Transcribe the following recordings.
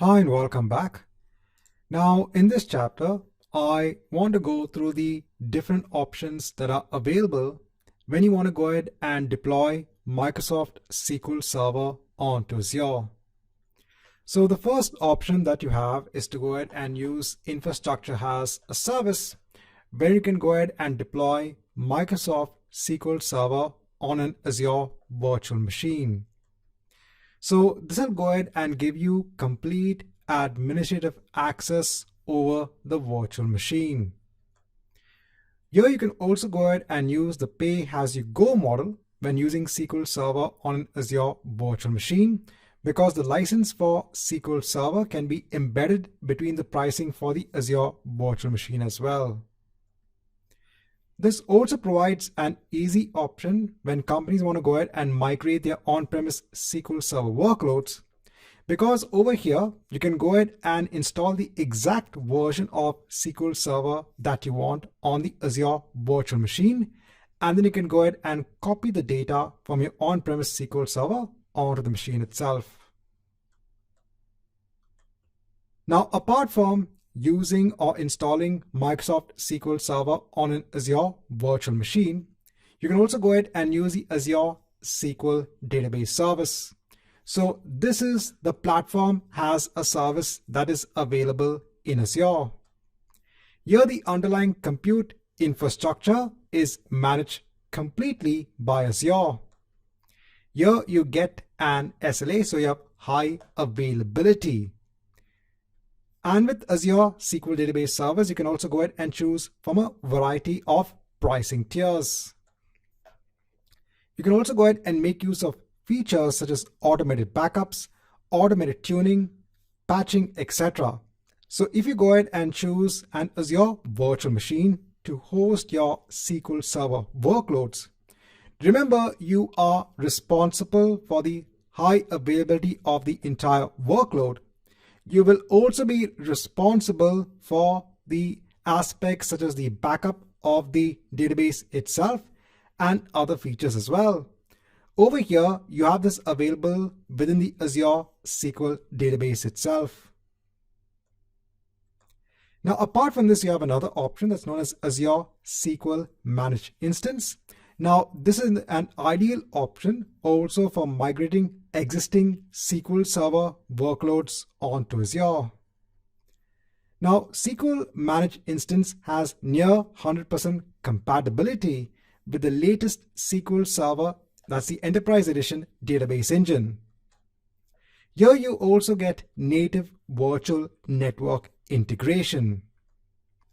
Hi and welcome back. Now in this chapter, I want to go through the different options that are available when you want to go ahead and deploy Microsoft SQL Server onto Azure. So the first option that you have is to go ahead and use infrastructure as a service, where you can go ahead and deploy Microsoft SQL Server on an Azure virtual machine. So this will go ahead and give you complete administrative access over the virtual machine. Here you can also go ahead and use the pay-as-you-go model when using SQL Server on an Azure virtual machine, because the license for SQL Server can be embedded between the pricing for the Azure virtual machine as well. This also provides an easy option when companies want to go ahead and migrate their on-premise SQL Server workloads, because over here you can go ahead and install the exact version of SQL Server that you want on the Azure virtual machine, and then you can go ahead and copy the data from your on-premise SQL Server onto the machine itself. Now, apart from using or installing Microsoft SQL Server on an Azure virtual machine, you can also go ahead and use the Azure SQL database service. So this is the platform as a service that is available in Azure. Here the underlying compute infrastructure is managed completely by Azure. Here you get an SLA, so you have high availability. And with Azure SQL Database Service, you can also go ahead and choose from a variety of pricing tiers. You can also go ahead and make use of features such as automated backups, automated tuning, patching, etc. So if you go ahead and choose an Azure virtual machine to host your SQL Server workloads, remember you are responsible for the high availability of the entire workload. You will also be responsible for the aspects such as the backup of the database itself and other features as well. Over here, you have this available within the Azure SQL database itself. Now, apart from this, you have another option that's known as Azure SQL Managed Instance. Now, this is an ideal option also for migrating existing SQL Server workloads onto Azure. Now, SQL Managed Instance has near 100% compatibility with the latest SQL Server, that's the Enterprise Edition database engine. Here you also get native virtual network integration.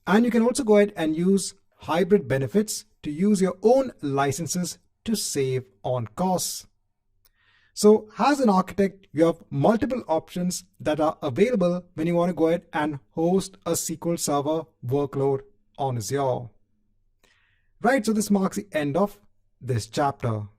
And you can also go ahead and use hybrid benefits to use your own licenses to save on costs. So as an architect, you have multiple options that are available when you want to go ahead and host a SQL Server workload on Azure. Right, so this marks the end of this chapter.